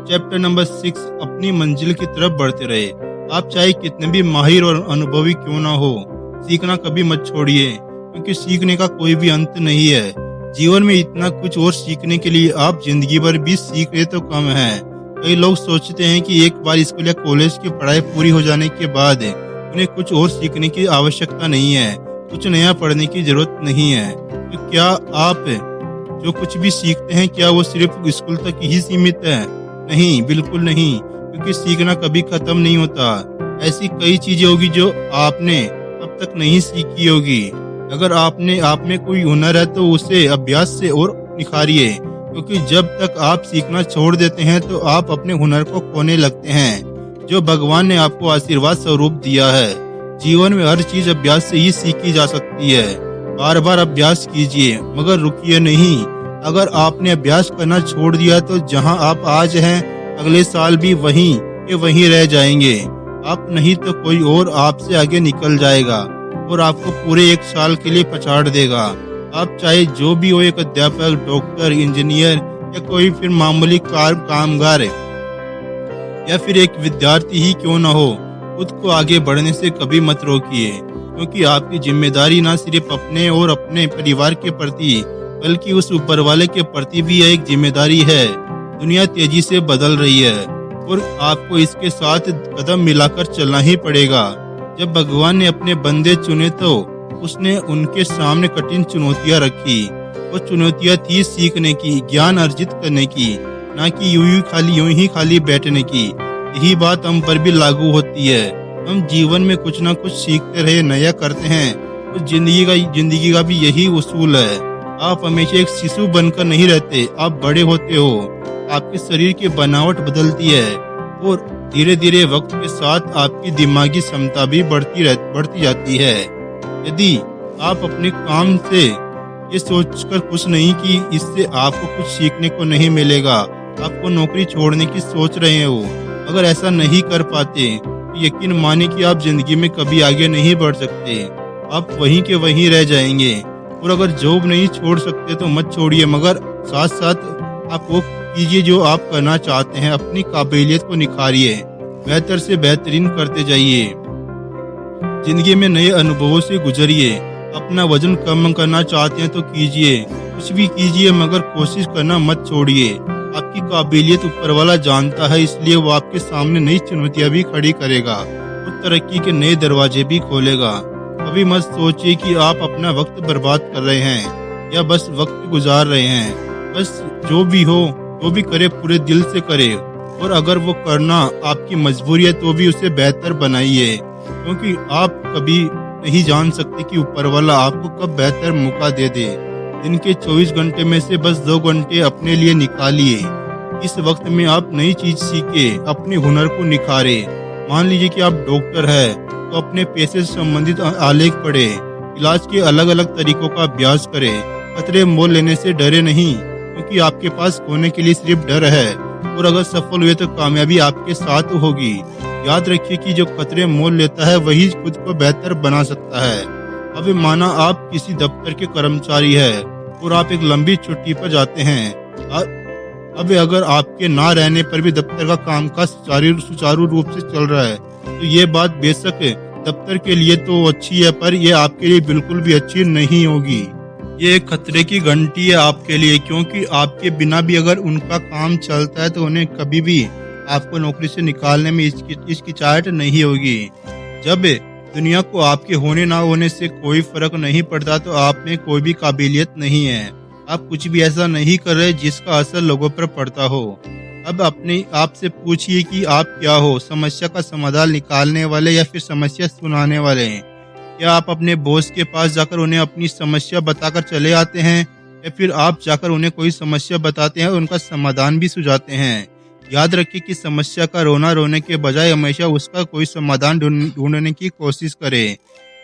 चैप्टर नंबर 6, अपनी मंजिल की तरफ बढ़ते रहे। आप चाहे कितने भी माहिर और अनुभवी क्यों ना हो, सीखना कभी मत छोड़िए, क्योंकि सीखने का कोई भी अंत नहीं है। जीवन में इतना कुछ और सीखने के लिए आप जिंदगी भर भी सीख रहे तो कम है। कई लोग सोचते हैं कि एक बार स्कूल या कॉलेज की पढ़ाई पूरी हो जाने के बाद उन्हें कुछ और सीखने की आवश्यकता नहीं है, कुछ नया पढ़ने की जरूरत नहीं है। तो क्या आप जो कुछ भी सीखते हैं क्या वो सिर्फ स्कूल तक ही सीमित है? नहीं, बिल्कुल नहीं, क्योंकि सीखना कभी खत्म नहीं होता। ऐसी कई चीजें होगी जो आपने अब तक नहीं सीखी होगी। अगर आप में कोई हुनर है तो उसे अभ्यास से और निखारिए, क्योंकि जब तक आप सीखना छोड़ देते हैं तो आप अपने हुनर को खोने लगते हैं जो भगवान ने आपको आशीर्वाद स्वरूप दिया है। जीवन में हर चीज अभ्यास से ही सीखी जा सकती है। बार बार अभ्यास कीजिए, मगर रुकिए नहीं। अगर आपने अभ्यास करना छोड़ दिया तो जहां आप आज हैं अगले साल भी वहीं रह जाएंगे। आप नहीं तो कोई और आपसे आगे निकल जाएगा और आपको पूरे एक साल के लिए पछाड़ देगा। आप चाहे जो भी हो, एक अध्यापक, डॉक्टर, इंजीनियर या कोई फिर मामूली कामगार या फिर एक विद्यार्थी ही क्यों न हो, खुद को आगे बढ़ने से कभी मत रोकिए, क्योंकि आपकी जिम्मेदारी न सिर्फ अपने और अपने परिवार के प्रति बल्कि उस ऊपर वाले के प्रति भी एक जिम्मेदारी है। दुनिया तेजी से बदल रही है और आपको इसके साथ कदम मिलाकर चलना ही पड़ेगा। जब भगवान ने अपने बंदे चुने तो उसने उनके सामने कठिन चुनौतियां रखी। वो चुनौतियां थी सीखने की, ज्ञान अर्जित करने की, ना कि यूं ही खाली बैठने की। यही बात हम पर भी लागू होती है। हम जीवन में कुछ ना कुछ सीखते रहे, नया करते हैं, तो जिंदगी का भी यही उसूल है। आप हमेशा एक शिशु बनकर नहीं रहते, आप बड़े होते हो। आपके शरीर की बनावट बदलती है और धीरे धीरे वक्त के साथ आपकी दिमागी क्षमता भी बढ़ती जाती है। यदि आप अपने काम से ये सोचकर खुश नहीं कि इससे आपको कुछ सीखने को नहीं मिलेगा, आपको नौकरी छोड़ने की सोच रहे हो, अगर ऐसा नहीं कर पाते तो यकीन माने कि आप जिंदगी में कभी आगे नहीं बढ़ सकते। आप वहीं के वहीं रह जाएंगे। और अगर जॉब नहीं छोड़ सकते तो मत छोड़िए, मगर साथ साथ आप वो कीजिए जो आप करना चाहते हैं। अपनी काबिलियत को निखारिए, बेहतर से बेहतरीन करते जाइए। जिंदगी में नए अनुभवों से गुजरिए। अपना वजन कम करना चाहते हैं तो कीजिए, कुछ भी कीजिए, मगर कोशिश करना मत छोड़िए। आपकी काबिलियत ऊपर वाला जानता है, इसलिए वो आपके सामने नई चुनौतियां भी खड़ी करेगा और तरक्की के नए दरवाजे भी खोलेगा। कभी मत सोचिए कि आप अपना वक्त बर्बाद कर रहे हैं या बस वक्त गुजार रहे हैं। बस जो भी करे पूरे दिल से करे, और अगर वो करना आपकी मजबूरी है तो भी उसे बेहतर बनाइए, क्योंकि आप कभी नहीं जान सकते कि ऊपर वाला आपको कब बेहतर मौका दे दे। दिन के 24 घंटे में से बस 2 घंटे अपने लिए निकालिए। इस वक्त में आप नई चीज सीखे, अपने हुनर को निखारे। मान लीजिए कि आप डॉक्टर है तो अपने पेशे से संबंधित आलेख पढ़े, इलाज के अलग अलग तरीकों का अभ्यास करें। खतरे मोल लेने से डरे नहीं, क्योंकि आपके पास खोने के लिए सिर्फ डर है, और अगर सफल हुए तो कामयाबी आपके साथ होगी। याद रखिए कि जो खतरे मोल लेता है वही खुद को बेहतर बना सकता है। अब माना आप किसी दफ्तर के कर्मचारी है और आप एक लंबी छुट्टी पर जाते हैं। अब अगर आपके ना रहने पर भी दफ्तर का कामकाज सुचारू रूप से चल रहा है, तो ये बात बेशक दफ्तर के लिए तो अच्छी है, पर ये आपके लिए बिल्कुल भी अच्छी नहीं होगी। ये एक खतरे की घंटी है आपके लिए, क्योंकि आपके बिना भी अगर उनका काम चलता है तो उन्हें कभी भी आपको नौकरी से निकालने में हिचकिचाहट नहीं होगी। जब दुनिया को आपके होने ना होने से कोई फर्क नहीं पड़ता तो आप में कोई भी काबिलियत नहीं है। आप कुछ भी ऐसा नहीं कर रहे जिसका असर लोगों पर पड़ता हो। अब अपने आप से पूछिए कि आप क्या हो, समस्या का समाधान निकालने वाले या फिर समस्या सुनाने वाले? क्या आप अपने बॉस के पास जाकर उन्हें अपनी समस्या बताकर चले आते हैं, या फिर आप जाकर उन्हें कोई समस्या बताते हैं और उनका समाधान भी सुझाते हैं? याद रखिए कि समस्या का रोना रोने के बजाय हमेशा उसका कोई समाधान ढूंढने की कोशिश करें।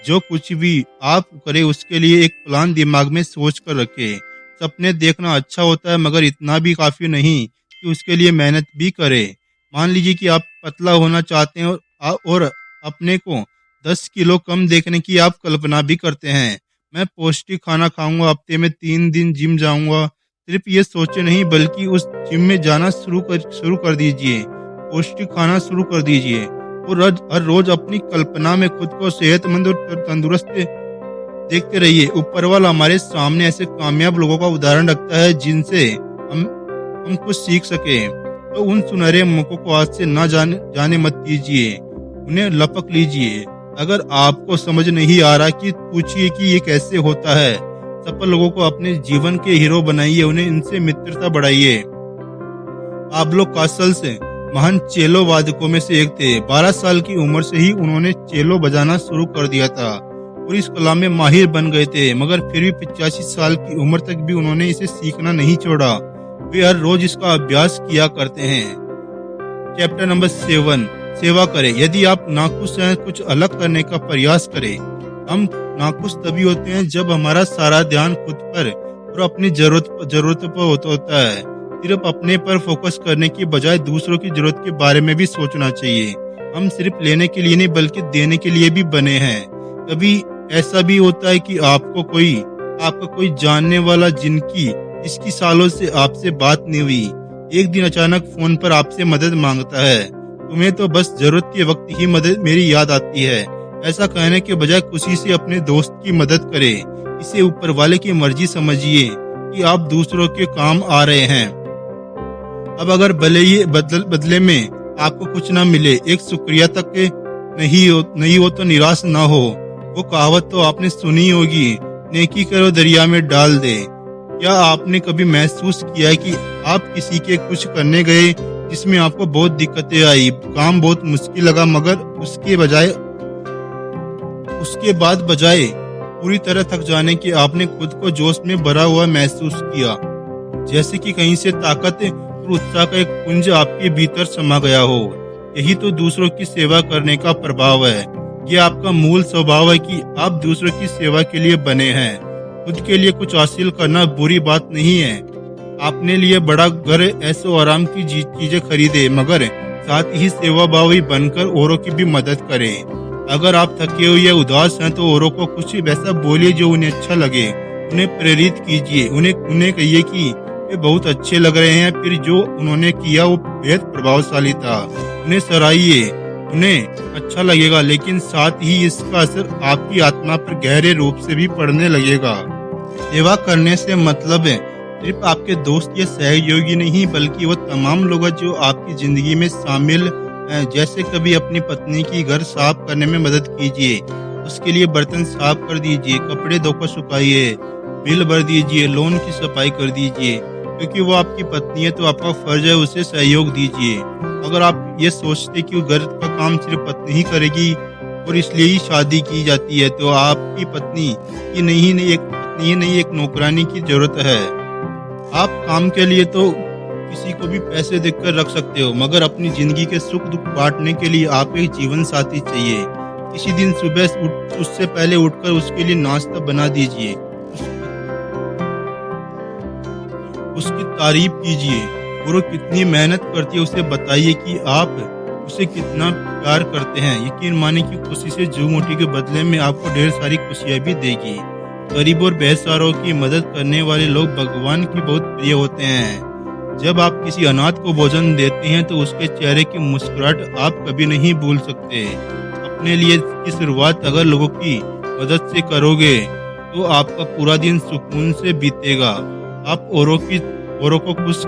जो कुछ भी आप करें उसके लिए एक प्लान दिमाग में सोच कर रखें। सपने देखना अच्छा होता है, मगर इतना भी काफी नहीं कि उसके लिए मेहनत भी करें। मान लीजिए कि आप पतला होना चाहते हैं और अपने को 10 किलो कम देखने की आप कल्पना भी करते हैं। मैं पौष्टिक खाना खाऊंगा, हफ्ते में 3 दिन जिम जाऊंगा। सिर्फ ये सोचे नहीं, बल्कि उस जिम में जाना शुरू कर दीजिए। पौष्टिक खाना शुरू कर दीजिए और हर रोज अपनी कल्पना में खुद को सेहतमंद और तंदुरुस्त देखते रहिए। ऊपर वाला हमारे सामने ऐसे कामयाब लोगों का उदाहरण रखता है जिनसे हम कुछ सीख सके। तो उन सुनहरे मौकों को आज से ना जाने मत दीजिए, उन्हें लपक लीजिए। अगर आपको समझ नहीं आ रहा कि पूछिए कि ये कैसे होता है। सफल लोगों को अपने जीवन के हीरो बनाइए, उन्हें इनसे मित्रता बढ़ाइए। पाब्लो कासल्स महान चेलो वादकों में से एक थे। 12 साल की उम्र से ही उन्होंने चेलो बजाना शुरू कर दिया था और इस कला में माहिर बन गए थे, मगर फिर भी 85 साल की उम्र तक भी उन्होंने इसे सीखना नहीं छोड़ा। वे हर रोज इसका अभ्यास किया करते हैं। चैप्टर नंबर 7, सेवा करें। यदि आप नाखुश हैं, कुछ अलग करने का प्रयास करें। हम नाखुश तभी होते हैं जब हमारा सारा ध्यान खुद पर और अपनी जरूरत पर होता है। सिर्फ अपने पर फोकस करने की बजाय दूसरों की जरूरत के बारे में भी सोचना चाहिए। हम सिर्फ लेने के लिए नहीं बल्कि देने के लिए भी बने हैं। कभी ऐसा भी होता है कि आपका कोई जानने वाला जिसकी सालों से आपसे बात नहीं हुई, एक दिन अचानक फोन पर आपसे मदद मांगता है। तुम्हें तो बस जरूरत के वक्त ही मेरी याद आती है। ऐसा कहने के बजाय खुशी से अपने दोस्त की मदद करें। इसे ऊपर वाले की मर्जी समझिए कि आप दूसरों के काम आ रहे हैं। अब अगर भले ही बदले में आपको कुछ ना मिले, एक शुक्रिया तक नहीं हो तो निराश ना हो। वो कहावत तो आपने सुनी होगी, नेकी करो दरिया में डाल दे। क्या आपने कभी महसूस किया है कि आप किसी के कुछ करने गए जिसमें आपको बहुत दिक्कतें आई, काम बहुत मुश्किल लगा, मगर उसके बाद बजाय पूरी तरह थक जाने के आपने खुद को जोश में भरा हुआ महसूस किया, जैसे कि कहीं से ताकत और उत्साह का एक पुंज आपके भीतर समा गया हो। यही तो दूसरों की सेवा करने का प्रभाव है। यह आपका मूल स्वभाव है कि आप दूसरों की सेवा के लिए बने हैं। खुद के लिए कुछ हासिल करना बुरी बात नहीं है। अपने लिए बड़ा घर, ऐसो आराम की चीजें खरीदे, मगर साथ ही सेवा भावी बनकर औरों की भी मदद करें। अगर आप थके हुए या उदास हैं तो औरों को कुछ वैसा बोलिए जो उन्हें अच्छा लगे। उन्हें प्रेरित कीजिए, उन्हें कहिए कि वे बहुत अच्छे लग रहे हैं, फिर जो उन्होंने किया वो बेहद प्रभावशाली था। उन्हें सराहिए, उन्हें अच्छा लगेगा, लेकिन साथ ही इसका असर आपकी आत्मा पर गहरे रूप से भी पड़ने लगेगा। सेवा करने से मतलब है सिर्फ आपके दोस्त या सहयोगी नहीं, बल्कि वो तमाम लोग जो आपकी जिंदगी में शामिल हैं। जैसे कभी अपनी पत्नी की घर साफ करने में मदद कीजिए, उसके लिए बर्तन साफ कर दीजिए, कपड़े धोकर सुखाइए, बिल भर दीजिए, लॉन की सफाई कर दीजिए। क्योंकि वो आपकी पत्नी है तो आपका फर्ज है उसे सहयोग दीजिए। अगर आप ये सोचते कि घर का काम सिर्फ पत्नी ही करेगी और इसलिए ही शादी की जाती है, तो आपकी पत्नी की नहीं एक नौकरानी की जरूरत है। आप काम के लिए तो किसी को भी पैसे देकर रख सकते हो, मगर अपनी जिंदगी के सुख दुख बांटने के लिए आप एक जीवन साथी चाहिए। किसी दिन सुबह उससे पहले उठकर उसके लिए नाश्ता बना दीजिए, उसकी तारीफ कीजिए और वो कितनी मेहनत करती है उसे बताइए कि आप उसे कितना प्यार करते हैं। यकीन माने कि खुशी से झूम उठी के बदले में आपको ढेर सारी खुशियां भी देगी। गरीब और बेसहारों की मदद करने वाले लोग भगवान की बहुत प्रिय होते हैं। जब आप किसी अनाथ को भोजन देते हैं तो उसके चेहरे की मुस्कुराहट आप कभी नहीं भूल सकते। अपने लिए की शुरुआत अगर लोगों की मदद से करोगे तो आपका पूरा दिन सुकून से बीतेगा। आप औरों को खुश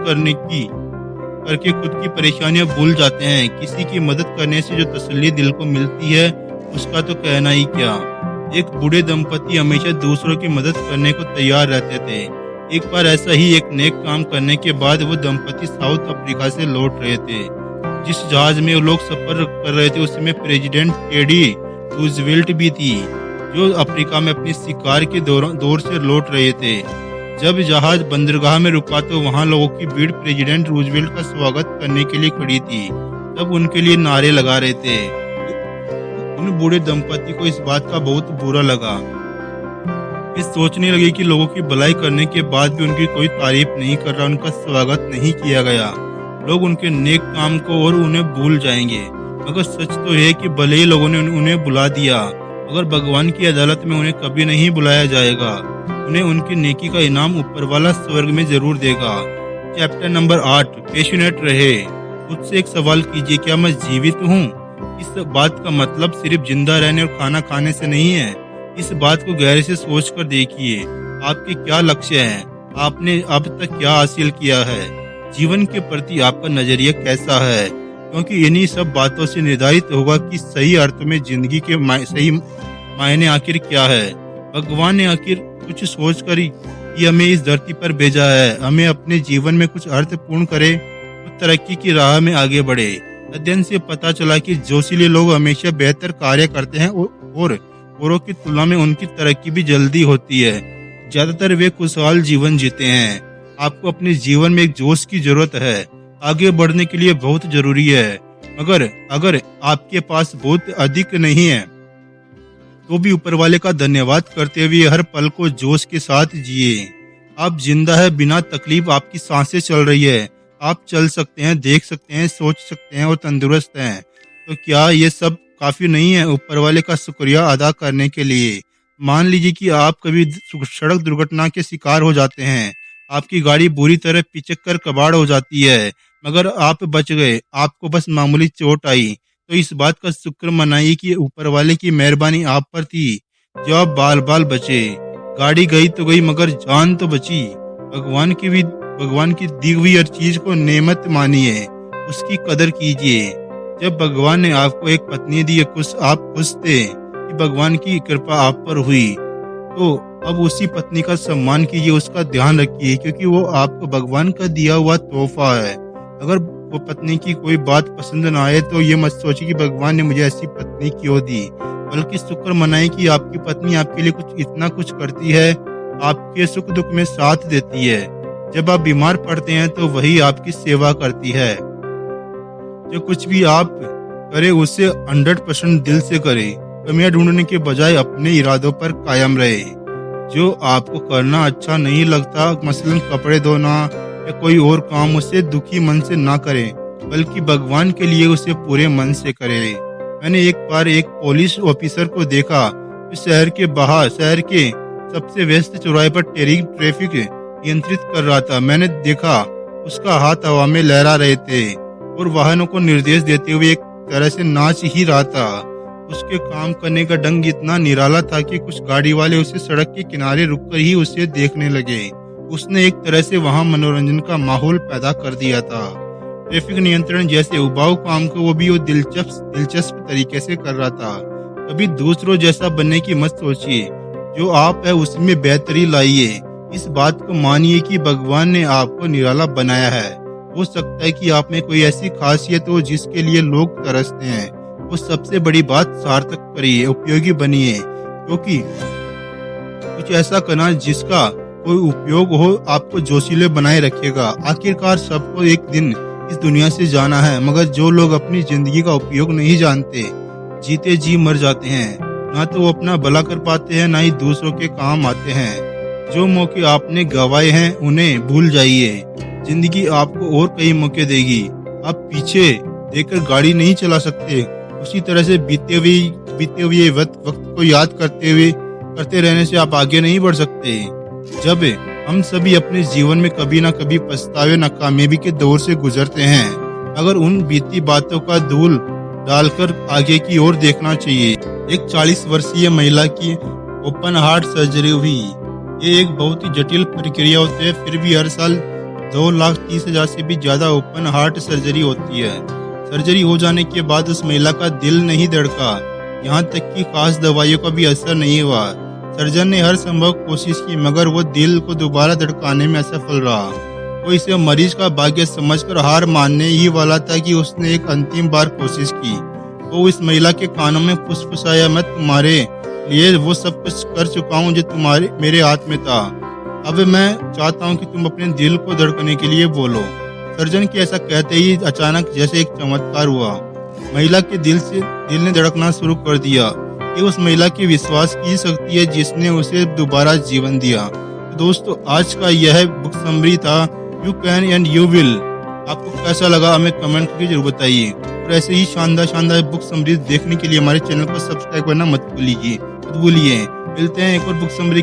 करके खुद की परेशानियां भूल जाते हैं। किसी की मदद करने से जो तसल्ली दिल को मिलती है उसका तो कहना ही क्या। एक बूढ़े दंपति हमेशा दूसरों की मदद करने को तैयार रहते थे। एक बार ऐसा ही एक नेक काम करने के बाद वो दंपति साउथ अफ्रीका से लौट रहे थे। जिस जहाज में वो लोग सफर कर रहे थे उसमें प्रेसिडेंट टेडी रूजवेल्ट भी थी, जो अफ्रीका में अपनी शिकार के दौर से लौट रहे थे। जब जहाज बंदरगाह में रुका तो वहां लोगों की भीड़ प्रेसिडेंट रूजवेल्ट का स्वागत करने के लिए खड़ी थी। तब उनके लिए नारे लगा रहे थे। उन बूढ़े दंपति को इस बात का बहुत बुरा लगा। इस सोचने लगे कि लोगों की भलाई करने के बाद भी उनकी कोई तारीफ नहीं कर रहा, उनका स्वागत नहीं किया गया। लोग उनके नेक काम को और उन्हें भूल जाएंगे। मगर सच तो है कि भले ही लोगों ने उन्हें बुला दिया, मगर भगवान की अदालत में उन्हें कभी नहीं बुलाया जाएगा। उन्हें उनकी नेकी का इनाम ऊपर वाला स्वर्ग में जरूर देगा। चैप्टर नंबर 8, पैशनेट रहे। खुद से एक सवाल कीजिए, क्या मैं जीवित हूँ? इस बात का मतलब सिर्फ जिंदा रहने और खाना खाने से नहीं है। इस बात को गहरे से सोच कर देखिए, आपके क्या लक्ष्य हैं? आपने अब तक क्या हासिल किया है? जीवन के प्रति आपका नजरिया कैसा है? क्योंकि इन्हीं सब बातों से निर्धारित होगा कि सही अर्थ में जिंदगी के सही मायने आखिर क्या है। भगवान ने आखिर कुछ सोच कर ही हमें इस धरती पर भेजा है। हमें अपने जीवन में कुछ अर्थपूर्ण करे तो तरक्की की राह में आगे बढ़े। अध्ययन से पता चला कि जोशीले लोग हमेशा बेहतर कार्य करते हैं और औरों की तुलना में उनकी तरक्की भी जल्दी होती है। ज्यादातर वे खुशहाल जीवन जीते हैं। आपको अपने जीवन में एक जोश की जरूरत है। आगे बढ़ने के लिए बहुत जरूरी है। मगर अगर आपके पास बहुत अधिक नहीं है तो भी ऊपर वाले का धन्यवाद करते हुए हर पल को जोश के साथ जिए। आप जिंदा है, बिना तकलीफ आपकी सांसें चल रही है। आप चल सकते हैं, देख सकते हैं, सोच सकते हैं और तंदुरुस्त हैं। तो क्या ये सब काफी नहीं है ऊपर वाले का शुक्रिया अदा करने के लिए? मान लीजिए कि आप कभी सड़क दुर्घटना के शिकार हो जाते हैं। आपकी गाड़ी बुरी तरह पिचक कर कबाड़ हो जाती है, मगर आप बच गए। आपको बस मामूली चोट आई, तो इस बात का शुक्र मनाइए कि ऊपर वाले की मेहरबानी आप पर थी जो आप बाल बाल बचे। गाड़ी गई तो गई, मगर जान तो बची। भगवान की दी हुई हर चीज को नेमत मानिए, उसकी कदर कीजिए। जब भगवान ने आपको एक पत्नी दी, आप खुश थे कि भगवान की कृपा आप पर हुई, तो अब उसी पत्नी का सम्मान कीजिए, उसका ध्यान रखिए, क्योंकि वो आपको भगवान का दिया हुआ तोहफा है। अगर वो पत्नी की कोई बात पसंद ना आए तो ये मत सोचिए कि भगवान ने मुझे ऐसी पत्नी क्यों दी, बल्कि शुक्र मनाएं कि आपकी पत्नी आपके लिए इतना कुछ करती है, आपके सुख दुख में साथ देती है। जब आप बीमार पड़ते हैं तो वही आपकी सेवा करती है। जो कुछ भी आप करे उसे 100% दिल से करे। कमियां ढूंढने के बजाय अपने इरादों पर कायम रहे। जो आपको करना अच्छा नहीं लगता, मसलन कपड़े धोना या कोई और काम, उसे दुखी मन से ना करें, बल्कि भगवान के लिए उसे पूरे मन से करें। मैंने एक बार एक पुलिस ऑफिसर को देखा जो शहर के सबसे व्यस्त चौराहे पर ट्रैफिक नियंत्रित कर रहा था। मैंने देखा उसका हाथ हवा में लहरा रहे थे और वाहनों को निर्देश देते हुए एक तरह से नाच ही रहा था। उसके काम करने का ढंग इतना निराला था कि कुछ गाड़ी वाले उसे सड़क के किनारे रुककर ही उसे देखने लगे। उसने एक तरह से वहां मनोरंजन का माहौल पैदा कर दिया था। ट्रैफिक नियंत्रण जैसे उबाऊ काम को वो दिलचस्प तरीके से कर रहा था। कभी दूसरों जैसा बनने की मत सोचिए, जो आप है उसमें बेहतरी लाइए। इस बात को मानिए कि भगवान ने आपको निराला बनाया है। हो सकता है कि आप में कोई ऐसी खासियत हो जिसके लिए लोग तरसते हैं। वो सबसे बड़ी बात सार्थक करिए, उपयोगी बनिए, क्योंकि कुछ ऐसा करना जिसका कोई उपयोग हो आपको जोशीले बनाए रखेगा। आखिरकार सबको एक दिन इस दुनिया से जाना है, मगर जो लोग अपनी जिंदगी का उपयोग नहीं जानते, जीते जी मर जाते हैं। ना तो वो अपना भला कर पाते हैं, ना ही दूसरों के काम आते हैं। जो मौके आपने गंवाए हैं उन्हें भूल जाइए। जिंदगी आपको और कई मौके देगी। आप पीछे देखकर गाड़ी नहीं चला सकते, उसी तरह से बीते हुए वक्त को याद करते रहने से आप आगे नहीं बढ़ सकते। जब हम सभी अपने जीवन में कभी ना कभी पछतावे नाकामयाबी के दौर से गुजरते हैं, अगर उन बीती बातों का धूल डालकर आगे की ओर देखना चाहिए। एक 40 वर्षीय महिला की ओपन हार्ट सर्जरी हुई। ये एक बहुत ही जटिल प्रक्रिया होती है, फिर भी हर साल 2,30,000 से भी ज्यादा ओपन हार्ट सर्जरी होती है। सर्जरी हो जाने के बाद उस महिला का दिल नहीं धड़का, यहाँ तक कि खास दवाइयों का भी असर नहीं हुआ। सर्जन ने हर संभव कोशिश की, मगर वो दिल को दोबारा धड़काने में असफल रहा। वो इसे मरीज का भाग्य समझकर हार मानने ही वाला था कि उसने एक अंतिम बार कोशिश की। वो इस महिला के कानों में फुसफुसाया, मैं तुम्हारे लिए वो सब कुछ कर चुका हूँ जो तुम्हारे मेरे हाथ में था। अब मैं चाहता हूँ कि तुम अपने दिल को धड़कने के लिए बोलो। सर्जन के ऐसा कहते ही अचानक जैसे एक चमत्कार हुआ। महिला के दिल ने धड़कना शुरू कर दिया। ये उस महिला की विश्वास की शक्ति है जिसने उसे दोबारा जीवन दिया। तो दोस्तों, आज का यह बुक समरी था you can and you will. आपको कैसा लगा हमें कमेंट करके जरूर बताइए। और ऐसे ही शानदार बुक समरी देखने के लिए हमारे चैनल को सब्सक्राइब करना मत भूलिए। मिलते हैं एक और बुक समरी